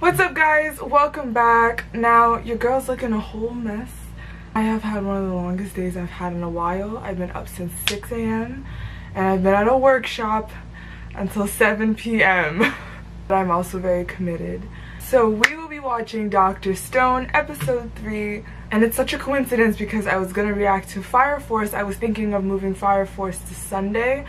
What's up guys, welcome back. Now your girl's looking a whole mess. I have had one of the longest days I've had in a while. I've been up since 6 a.m. and I've been at a workshop until 7 p.m. But I'm also very committed. So we will be watching Dr. Stone episode 3, and it's such a coincidence because I was gonna react to Fire Force. I was thinking of moving Fire Force to Sunday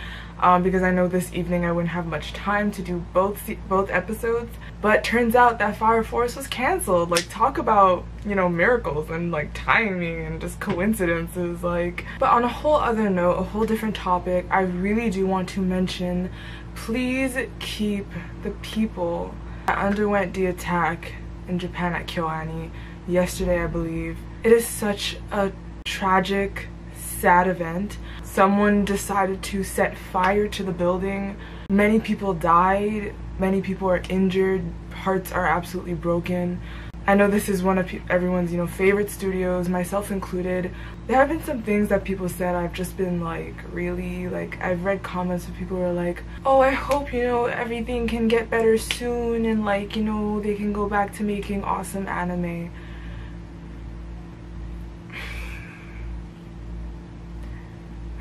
because I know this evening I wouldn't have much time to do both episodes. But turns out that Fire Force was canceled. Like, talk about, you know, miracles and like timing and just coincidences. Like, but on a whole other note, a whole different topic, I really do want to mention, please keep the people that underwent the attack in Japan at Kyoani yesterday, I believe. It is such a tragic, sad event. Someone decided to set fire to the building. Many people died, many people are injured, hearts are absolutely broken. I know this is one of everyone's, you know, favorite studios, myself included. There have been some things that people said I've just been like, really, like, I've read comments where people were like, oh, I hope, you know, everything can get better soon and like, you know, they can go back to making awesome anime.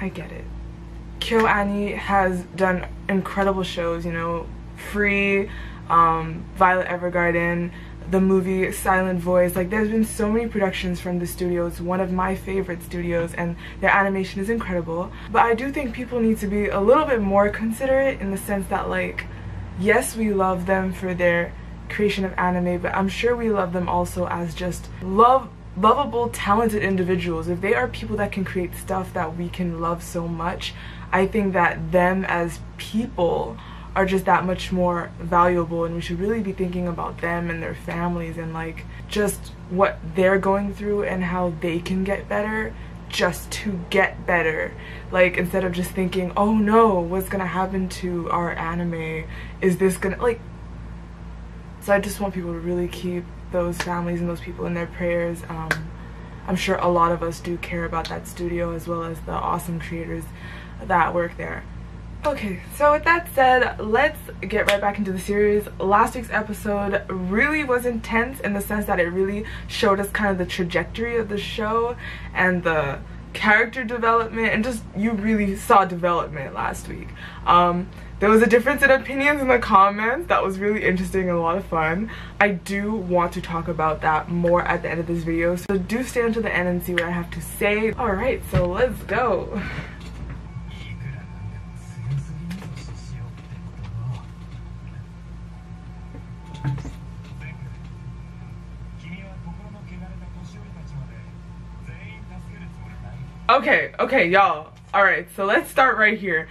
I get it. KyoAni has done incredible shows, you know, Free, Violet Evergarden, the movie Silent Voice. Like, there's been so many productions from the studio. It's one of my favorite studios and their animation is incredible. But I do think people need to be a little bit more considerate in the sense that, like, yes, we love them for their creation of anime, but I'm sure we love them also as just lovable, talented individuals. If they are people that can create stuff that we can love so much, I think that them as people are just that much more valuable, and we should really be thinking about them and their families and like just what they're going through and how they can get better just to get better. Like, instead of just thinking, oh no, what's gonna happen to our anime? Is this gonna, like, so I just want people to really keep those families and those people in their prayers. I'm sure a lot of us do care about that studio as well as the awesome creators that work there. Okay, so with that said, let's get right back into the series. Last week's episode really was intense in the sense that it really showed us kind of the trajectory of the show and the character development, and just, you really saw development last week. There was a difference in opinions in the comments that was really interesting and a lot of fun. I do want to talk about that more at the end of this video, so do stay until the end and see what I have to say. Alright, so let's go. Okay, y'all. Alright, so let's start right here.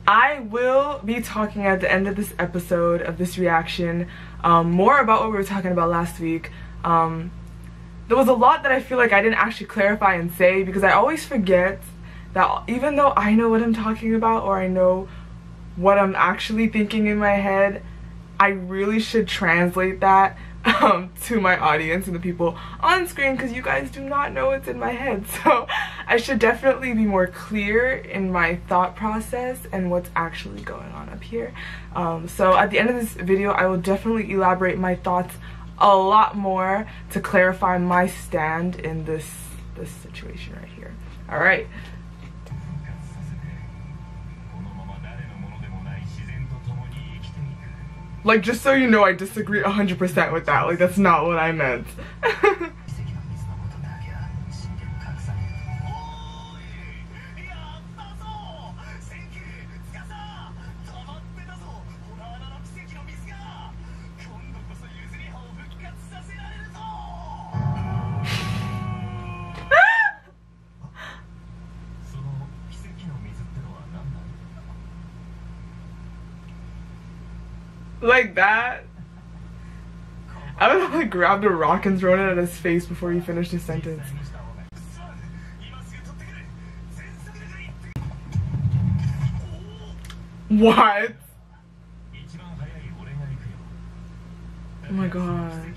I will be talking at the end of this episode, of this reaction, more about what we were talking about last week. There was a lot that I feel like I didn't actually clarify and say because I always forget that even though I know what I'm talking about or I know what I'm actually thinking in my head, I really should translate that to my audience and the people on screen, because you guys do not know what's in my head. So I should definitely be more clear in my thought process and what's actually going on up here. So at the end of this video, I will definitely elaborate my thoughts a lot more to clarify my stand in this situation right here. All right. Like, just so you know, I disagree 100% with that. Like, that's not what I meant. Like that. I would have like grabbed a rock and thrown it at his face before he finished his sentence. What? Oh my god.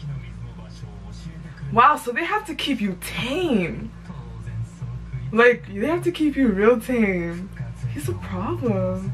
Wow, so they have to keep you tame. Like, they have to keep you real tame. He's a problem.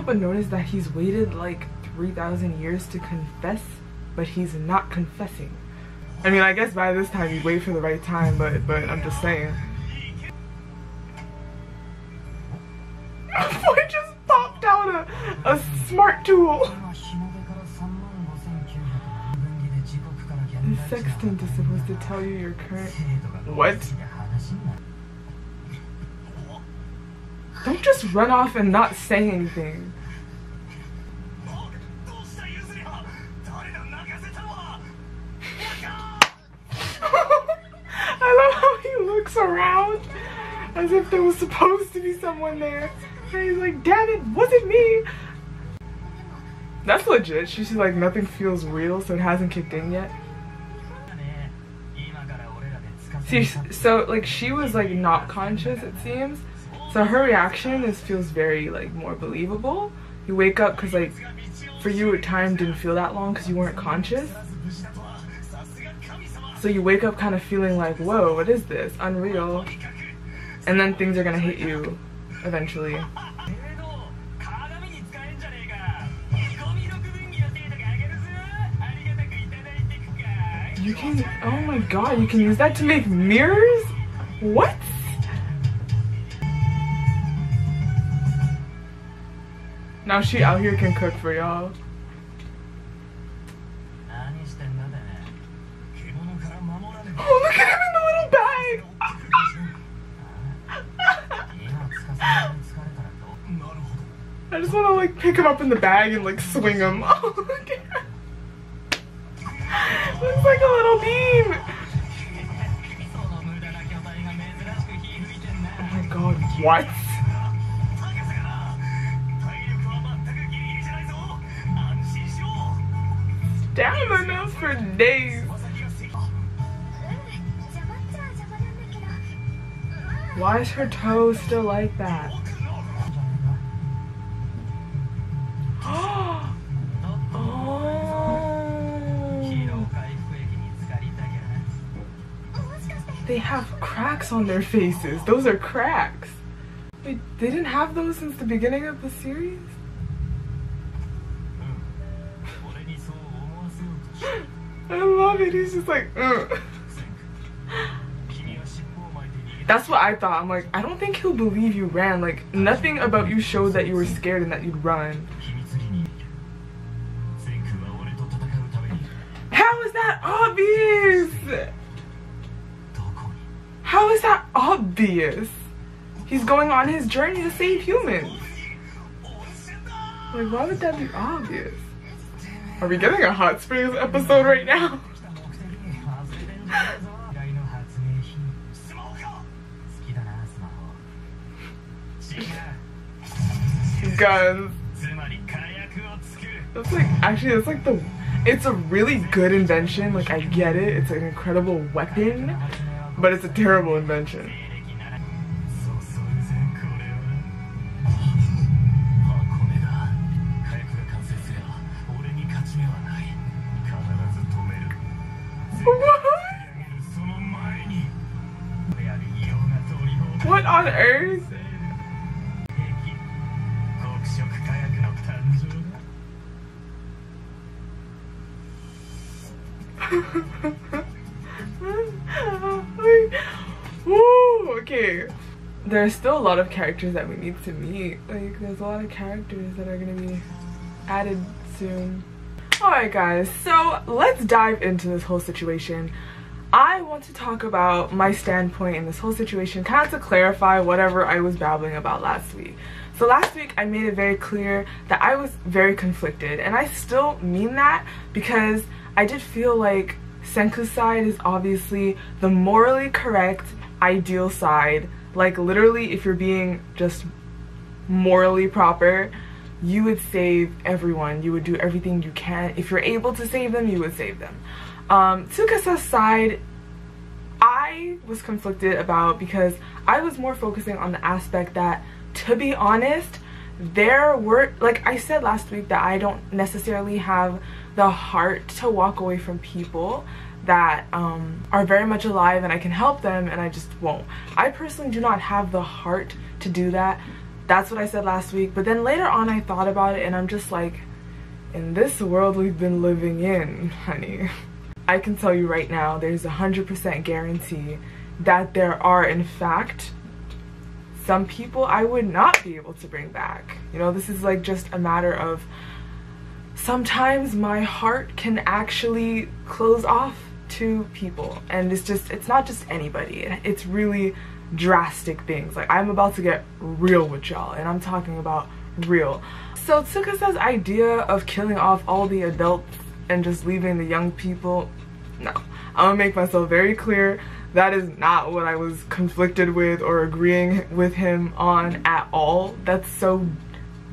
help but notice that he's waited like 3,000 years to confess, but he's not confessing. I mean, I guess by this time you wait for the right time, but I'm just saying. Boy just popped out a smart tool. The sextant is supposed to tell you your current... What? Don't just run off and not say anything. I love how he looks around as if there was supposed to be someone there. And he's like, damn it, wasn't me. That's legit. She's like, nothing feels real, so it hasn't kicked in yet. See, so like she was like not conscious, it seems. So her reaction feels very like more believable. You wake up because like for you time didn't feel that long because you weren't conscious. So you wake up kind of feeling like, whoa, what is this? Unreal. And then things are gonna hit you eventually. You can, oh my god, you can use that to make mirrors? What? Now she out here can cook for y'all. Oh, look at him in the little bag! I just want to like pick him up in the bag and like swing him. Oh, look at him. Looks like a little beam. Oh my god, what? Stamina for days. Why is her toe still like that? They have cracks on their faces. Those are cracks. Wait, they didn't have those since the beginning of the series? I love it. He's just like, That's what I thought. I'm like, I don't think he'll believe you ran. Like, nothing about you showed that you were scared and that you'd run. How is that obvious? How is that obvious? He's going on his journey to save humans. Like, why would that be obvious? Are we getting a Hot Springs episode right now? Guns. That's like, actually, that's like it's a really good invention. Like, I get it. It's an incredible weapon. But it's a terrible invention. What on earth? Woo, okay. There's still a lot of characters that we need to meet. Like, there's a lot of characters that are gonna be added soon. Alright guys, so let's dive into this whole situation. I want to talk about my standpoint in this whole situation, kind of to clarify whatever I was babbling about last week. So last week I made it very clear that I was very conflicted, and I still mean that because I did feel like Senku's side is obviously the morally correct, ideal side. Like, literally, if you're being just morally proper, you would save everyone. You would do everything you can. If you're able to save them, you would save them. Tsukasa's side, I was conflicted about because I was more focusing on the aspect that, to be honest, there were, like I said last week, that I don't necessarily have the heart to walk away from people that are very much alive and I can help them, and I just won't. I personally do not have the heart to do that. That's what I said last week. But then later on I thought about it and I'm just like, in this world we've been living in, honey, I can tell you right now there's 100% guarantee that there are in fact some people I would not be able to bring back. You know, this is like just a matter of sometimes my heart can actually close off to people, and it's not just anybody. It's really drastic things. Like, I'm about to get real with y'all, and I'm talking about real. So Tsukasa's idea of killing off all the adults and just leaving the young people, no. I'm gonna make myself very clear, that is not what I was conflicted with or agreeing with him on at all. That's so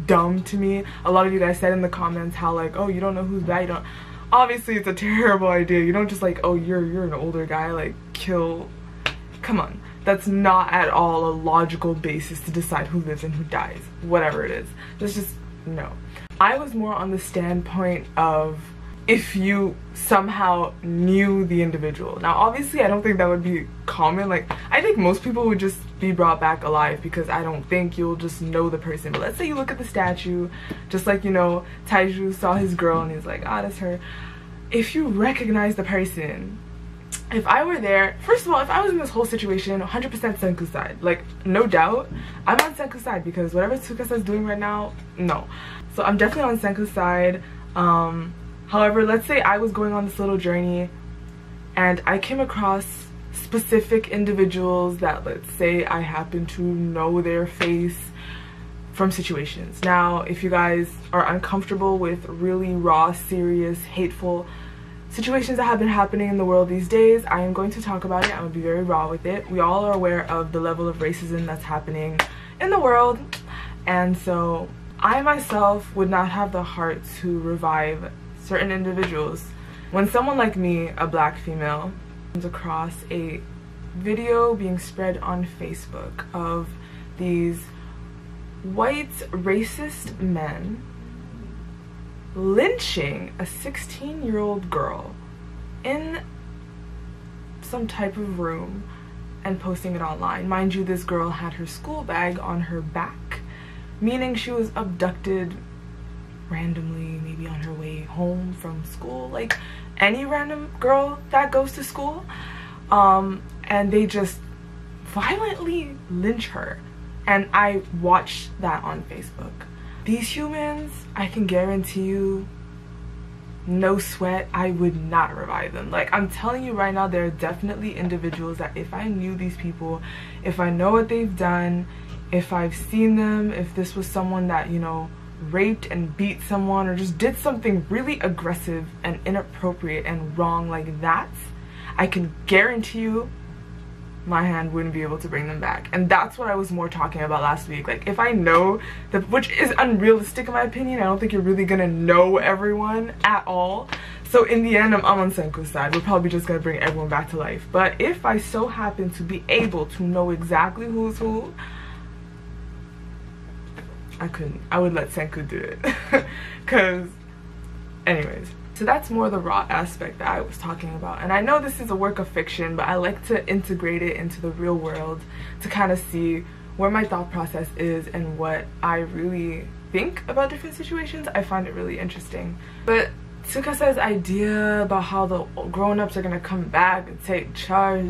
dumb to me. A lot of you guys said in the comments how like, oh, you don't know who's bad, you don't. Obviously it's a terrible idea. You don't just like, oh, you're an older guy, like kill. Come on. That's not at all a logical basis to decide who lives and who dies. Whatever it is. Just no. I was more on the standpoint of if you somehow knew the individual. Now obviously I don't think that would be common. Like, I think most people would just be brought back alive because I don't think you'll just know the person. But let's say you look at the statue, just like, you know, Taiju saw his girl and he's like, ah, that's her. If you recognize the person, if I were there, first of all, if I was in this whole situation, 100% Senku's side. Like, no doubt, I'm on Senku's side because whatever Tsukasa's doing right now, no. So I'm definitely on Senku's side. However, let's say I was going on this little journey and I came across specific individuals that, let's say, I happen to know their face from situations. Now, if you guys are uncomfortable with really raw, serious, hateful situations that have been happening in the world these days, I am going to talk about it. I'm going to be very raw with it. We all are aware of the level of racism that's happening in the world, and so I myself would not have the heart to revive certain individuals. When someone like me, a black female, comes across a video being spread on Facebook of these white racist men lynching a 16-year-old girl in some type of room and posting it online. Mind you, this girl had her school bag on her back, meaning she was abducted randomly, maybe on her way home from school, like any random girl that goes to school, and they just violently lynch her. And I watched that on Facebook. These humans, I can guarantee you, no sweat, I would not revive them. Like, I'm telling you right now, there are definitely individuals that if I knew these people, if I know what they've done, if I've seen them, if this was someone that, you know, raped and beat someone or just did something really aggressive and inappropriate and wrong like that, I can guarantee you my hand wouldn't be able to bring them back. And that's what I was more talking about last week. Like, if I know that, which is unrealistic in my opinion, I don't think you're really gonna know everyone at all. So in the end, I'm on Senku's side. We're probably just gonna bring everyone back to life. But if I so happen to be able to know exactly who's who, I couldn't. I would let Senku do it. Cause anyways, so that's more the raw aspect that I was talking about. And I know this is a work of fiction, but I like to integrate it into the real world to kind of see where my thought process is and what I really think about different situations. I find it really interesting. But Tsukasa's idea about how the grown-ups are gonna come back and take charge,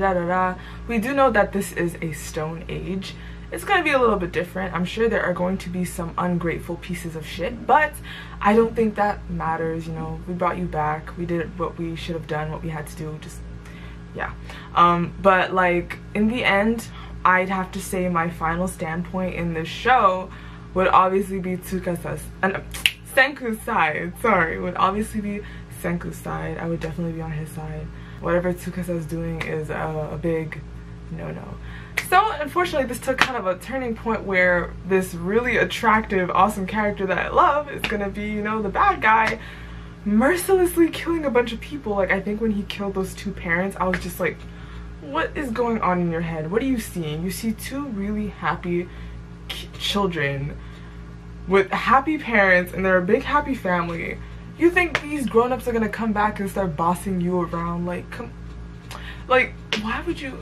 we do know that this is a stone age. It's gonna be a little bit different. I'm sure there are going to be some ungrateful pieces of shit, but I don't think that matters. You know, we brought you back, we did what we should have done, what we had to do, just yeah. But like, in the end, I'd have to say my final standpoint in this show would obviously be Tsukasa's and Senku's side, sorry, would obviously be Senku's side. I would definitely be on his side. Whatever Tsukasa's doing is a big no-no. So unfortunately, this took kind of a turning point where this really attractive, awesome character that I love is gonna be, you know, the bad guy, mercilessly killing a bunch of people. Like, I think when he killed those two parents, I was just like, what is going on in your head? What are you seeing? You see two really happy children with happy parents and they're a big happy family. You think these grown-ups are gonna come back and start bossing you around? Like, why would you?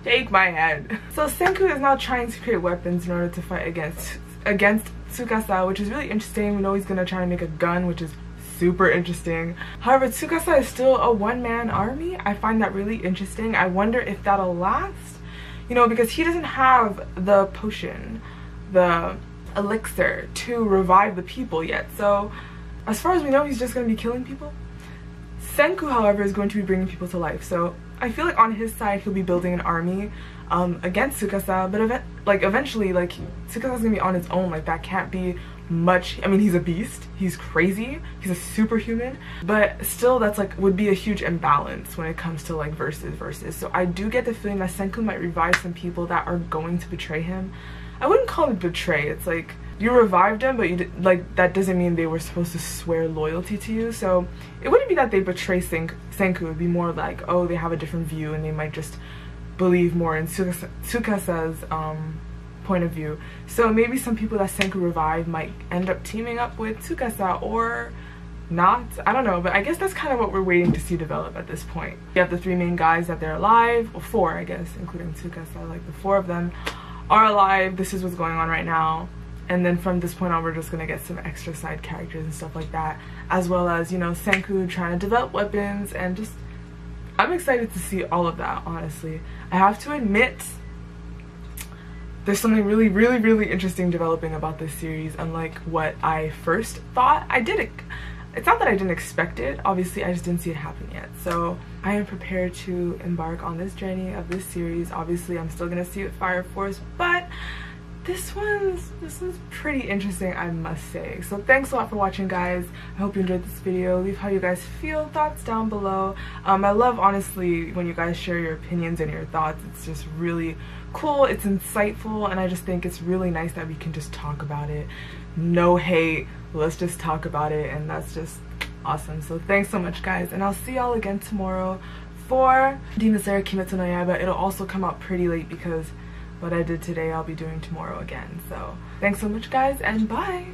Shake my head. So Senku is now trying to create weapons in order to fight against Tsukasa, which is really interesting. We know he's gonna try to make a gun, which is super interesting. However, Tsukasa is still a one-man army. I find that really interesting. I wonder if that'll last, you know, because he doesn't have the potion, the elixir to revive the people yet. So as far as we know, he's just going to be killing people. Senku, however, is going to be bringing people to life. So I feel like on his side, he'll be building an army against Tsukasa, but eventually, like, Tsukasa's gonna be on his own. Like, that can't be much. I mean, he's a beast, he's crazy, he's a superhuman, but still, that's like would be a huge imbalance when it comes to like versus. So I do get the feeling that Senku might revive some people that are going to betray him. I wouldn't call it betray. It's like you revived them, but like that doesn't mean they were supposed to swear loyalty to you. So it wouldn't be that they betray Senku. It would be more like, oh, they have a different view and they might just believe more in Tsukasa's point of view. So maybe some people that Senku revived might end up teaming up with Tsukasa or not. I don't know, but I guess that's kind of what we're waiting to see develop at this point. You have the three main guys that they're alive, or four, I guess, including Tsukasa. Like, the four of them are alive. This is what's going on right now. And then from this point on, we're just gonna get some extra side characters and stuff like that, as well as, you know, Senku trying to develop weapons, and just, I'm excited to see all of that, honestly. I have to admit, there's something really, really, really interesting developing about this series, unlike what I first thought. It's not that I didn't expect it, obviously I just didn't see it happen yet. So I am prepared to embark on this journey of this series. Obviously I'm still gonna see it Fire Force, but this one's pretty interesting, I must say. So thanks a lot for watching, guys. I hope you enjoyed this video. Leave how you guys feel, thoughts down below. I love, honestly, when you guys share your opinions and your thoughts. It's just really cool, it's insightful, and I just think it's really nice that we can just talk about it. No hate, let's just talk about it, and that's just awesome. So thanks so much, guys, and I'll see y'all again tomorrow for Demon Slayer Kimetsu no Yaiba. It'll also come out pretty late because what I did today I'll be doing tomorrow again. So thanks so much, guys, and bye.